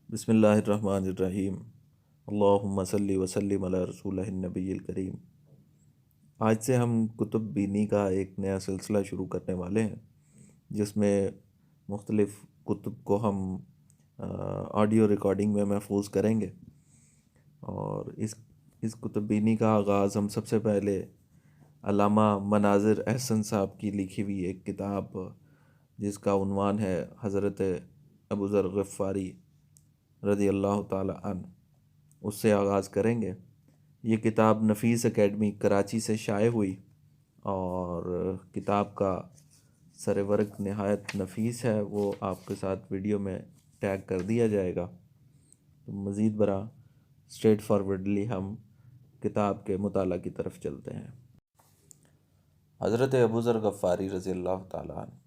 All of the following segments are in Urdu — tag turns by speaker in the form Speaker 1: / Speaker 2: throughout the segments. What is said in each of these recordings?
Speaker 1: بسم اللہ الرحمن الرحیم۔ اللہم صلی وسلم علی رسول النبی الکریم۔ آج سے ہم کتب بینی کا ایک نیا سلسلہ شروع کرنے والے ہیں، جس میں مختلف کتب کو ہم آڈیو ریکارڈنگ میں محفوظ کریں گے۔ اور اس کتب بینی کا آغاز ہم سب سے پہلے علامہ مناظر احسن صاحب کی لکھی ہوئی ایک کتاب، جس کا عنوان ہے حضرت ابو ذر غفاری رضی اللہ تعالی عنہ، اس سے آغاز کریں گے۔ یہ کتاب نفیس اکیڈمی کراچی سے شائع ہوئی، اور کتاب کا سر ورق نہایت نفیس ہے، وہ آپ کے ساتھ ویڈیو میں ٹیگ کر دیا جائے گا۔ مزید برآں اسٹریٹ فارورڈلی ہم کتاب کے مطالعہ کی طرف چلتے ہیں۔ حضرت ابو ذر غفاری رضی اللہ تعالیٰ عنہ۔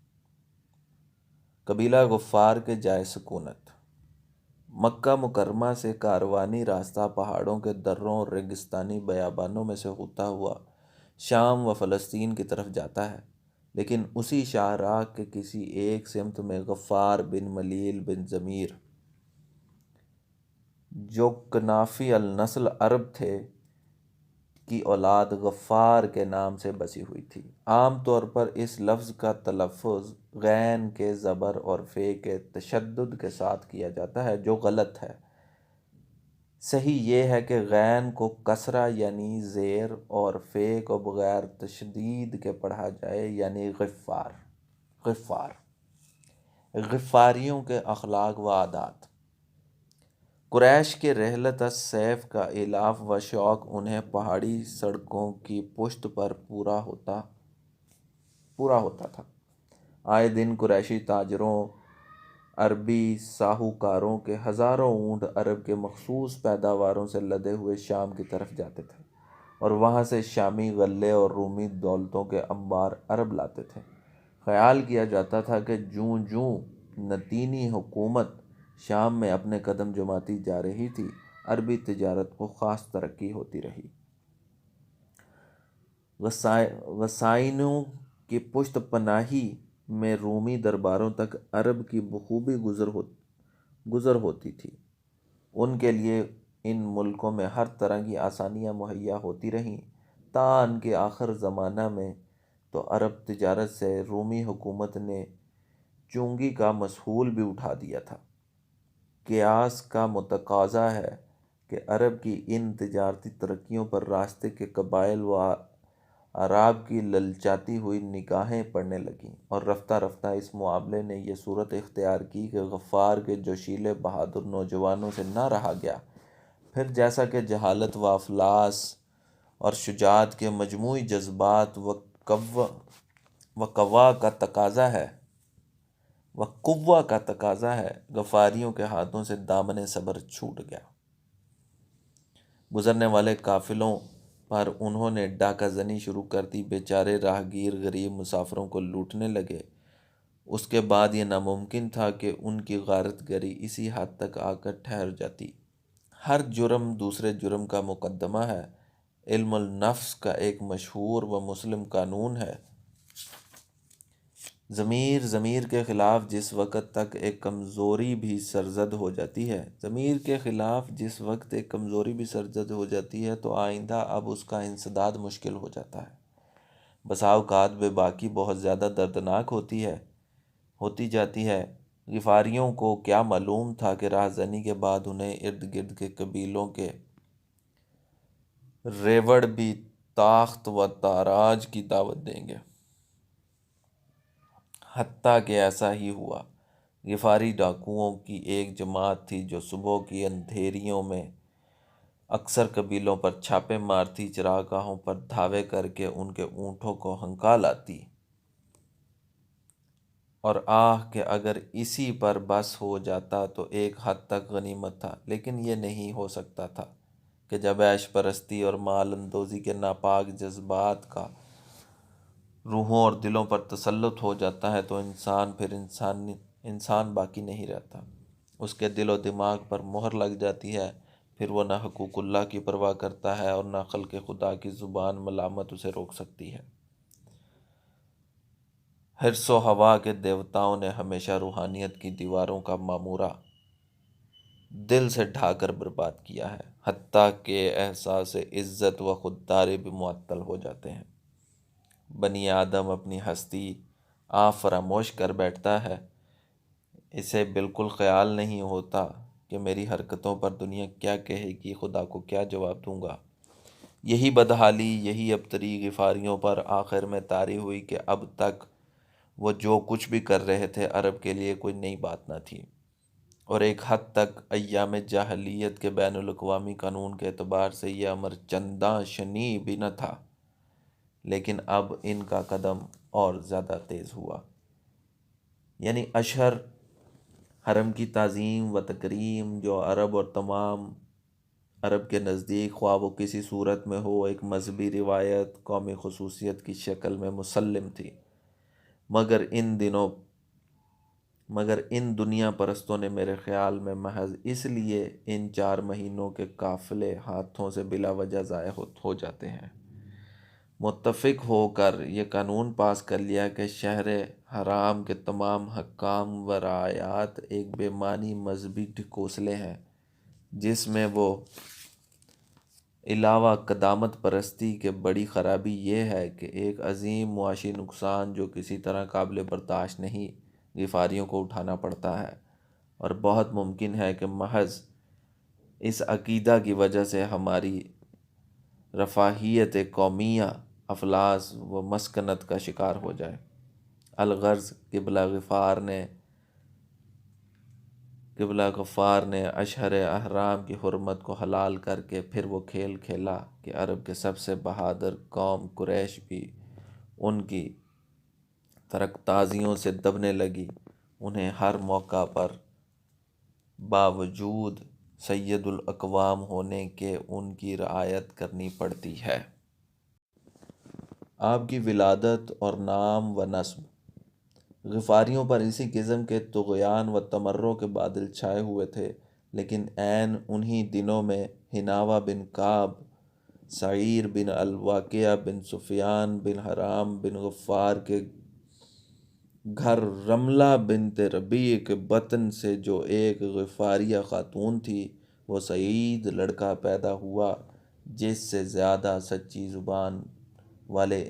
Speaker 1: قبیلہ غفار کے جائے سکونت۔ مکہ مکرمہ سے کاروانی راستہ پہاڑوں کے دروں اور ریگستانی بیابانوں میں سے ہوتا ہوا شام و فلسطین کی طرف جاتا ہے، لیکن اسی شاہراہ کے کسی ایک سمت میں غفار بن ملیل بن ضمیر، جو کنافی النسل عرب تھے، کی اولاد غفار کے نام سے بسی ہوئی تھی۔ عام طور پر اس لفظ کا تلفظ غین کے زبر اور فے کے تشدد کے ساتھ کیا جاتا ہے، جو غلط ہے۔ صحیح یہ ہے کہ غین کو کسرہ یعنی زیر اور فے کو بغیر تشدید کے پڑھا جائے، یعنی غفار۔ غفار غفاریوں کے اخلاق و عادات۔ قریش کے رحلت السیف کا الاف و شوق انہیں پہاڑی سڑکوں کی پشت پر پورا ہوتا تھا۔ آئے دن قریشی تاجروں، عربی ساہوکاروں کے ہزاروں اونٹ عرب کے مخصوص پیداواروں سے لدے ہوئے شام کی طرف جاتے تھے، اور وہاں سے شامی غلے اور رومی دولتوں کے انبار عرب لاتے تھے۔ خیال کیا جاتا تھا کہ جوں جوں نتینی حکومت شام میں اپنے قدم جماتی جا رہی تھی، عربی تجارت کو خاص ترقی ہوتی رہی۔ غسائنوں کی پشت پناہی میں رومی درباروں تک عرب کی بخوبی گزر ہوتی تھی۔ ان کے لیے ان ملکوں میں ہر طرح کی آسانیاں مہیا ہوتی رہیں، تاں کہ آخر زمانہ میں تو عرب تجارت سے رومی حکومت نے چونگی کا مسحول بھی اٹھا دیا تھا۔ قیاس کا متقاضا ہے کہ عرب کی ان تجارتی ترقیوں پر راستے کے قبائل و اعراب کی للچاتی ہوئی نگاہیں پڑنے لگیں، اور رفتہ رفتہ اس معاملے نے یہ صورت اختیار کی کہ غفار کے جوشیلے بہادر نوجوانوں سے نہ رہا گیا۔ پھر جیسا کہ جہالت و افلاس اور شجاعت کے مجموعی جذبات قوّا کا تقاضا ہے، غفاریوں کے ہاتھوں سے دامن صبر چھوٹ گیا۔ گزرنے والے قافلوں پر انہوں نے ڈاکہ زنی شروع کر دی، بیچارے راہگیر غریب مسافروں کو لوٹنے لگے۔ اس کے بعد یہ ناممکن تھا کہ ان کی غارت گری اسی حد تک آ کر ٹھہر جاتی۔ ہر جرم دوسرے جرم کا مقدمہ ہے، علم النفس کا ایک مشہور و مسلم قانون ہے۔ ضمیر کے خلاف جس وقت تک ایک کمزوری بھی سرزد ہو جاتی ہے تو آئندہ اب اس کا انسداد مشکل ہو جاتا ہے۔ بسا اوقات بے باکی بہت زیادہ دردناک ہوتی جاتی ہے۔ غفاریوں کو کیا معلوم تھا کہ راہزنی کے بعد انہیں ارد گرد کے قبیلوں کے ریوڑ بھی تاخت و تاراج کی دعوت دیں گے۔ حتیٰ کہ ایسا ہی ہوا۔ غفاری ڈاکوؤں کی ایک جماعت تھی جو صبح کی اندھیریوں میں اکثر قبیلوں پر چھاپے مارتی، چراگاہوں پر دھاوے کر کے ان کے اونٹوں کو ہنکا لاتی، اور کہ اگر اسی پر بس ہو جاتا تو ایک حد تک غنیمت تھا، لیکن یہ نہیں ہو سکتا تھا کہ جب عیش پرستی اور مال اندوزی کے ناپاک جذبات کا روحوں اور دلوں پر تسلط ہو جاتا ہے تو پھر انسان باقی نہیں رہتا۔ اس کے دل و دماغ پر مہر لگ جاتی ہے، پھر وہ نہ حقوق اللہ کی پرواہ کرتا ہے اور نہ خلق خدا کی زبان ملامت اسے روک سکتی ہے۔ حرص و ہوا کے دیوتاؤں نے ہمیشہ روحانیت کی دیواروں کا معمورہ دل سے ڈھا کر برباد کیا ہے، حتیٰ کہ احساس عزت و خودداری بھی معطل ہو جاتے ہیں۔ بنی آدم اپنی ہستی آپ فراموش کر بیٹھتا ہے، اسے بالکل خیال نہیں ہوتا کہ میری حرکتوں پر دنیا کیا کہے گی، خدا کو کیا جواب دوں گا۔ یہی بدحالی، یہی ابتری غفاریوں پر آخر میں طاری ہوئی کہ اب تک وہ جو کچھ بھی کر رہے تھے عرب کے لیے کوئی نئی بات نہ تھی، اور ایک حد تک ایام جاہلیت کے بین الاقوامی قانون کے اعتبار سے یہ امر چنداں شنیع بھی نہ تھا، لیکن اب ان کا قدم اور زیادہ تیز ہوا۔ یعنی اشہر حرم کی تعظیم و تکریم جو عرب اور تمام عرب کے نزدیک، خواہ وہ کسی صورت میں ہو، ایک مذہبی روایت، قومی خصوصیت کی شکل میں مسلم تھی، مگر ان دنیا پرستوں نے میرے خیال میں محض اس لیے ان 4 مہینوں کے قافلے ہاتھوں سے بلا وجہ ضائع ہو جاتے ہیں، متفق ہو کر یہ قانون پاس کر لیا کہ شہر حرام کے تمام حکام و رعایات ایک بے معنی مذہبی ڈھکوسلے ہیں، جس میں وہ علاوہ قدامت پرستی کے بڑی خرابی یہ ہے کہ ایک عظیم معاشی نقصان جو کسی طرح قابل برداشت نہیں، غفاریوں کو اٹھانا پڑتا ہے، اور بہت ممکن ہے کہ محض اس عقیدہ کی وجہ سے ہماری رفاہیت قومیہ افلاس و مسکنت کا شکار ہو جائے۔ الغرض قبلہ غفار نے اشہر احرام کی حرمت کو حلال کر کے پھر وہ کھیل کھیلا کہ عرب کے سب سے بہادر قوم قریش بھی ان کی ترکتازیوں سے دبنے لگی۔ انہیں ہر موقع پر باوجود سید الاقوام ہونے کے ان کی رعایت کرنی پڑتی ہے۔ آپ کی ولادت اور نام و نسب، غفاریوں پر اسی قسم کے طغیان و تمرد کے بادل چھائے ہوئے تھے، لیکن عین انہی دنوں میں حناوہ بن کعب، سعیر بن الواقیہ بن سفیان بن حرام بن غفار کے گھر رملہ بنت ربیع کے بطن سے جو ایک غفاریہ خاتون تھی، وہ سعید لڑکا پیدا ہوا، جس سے زیادہ سچی زبان والے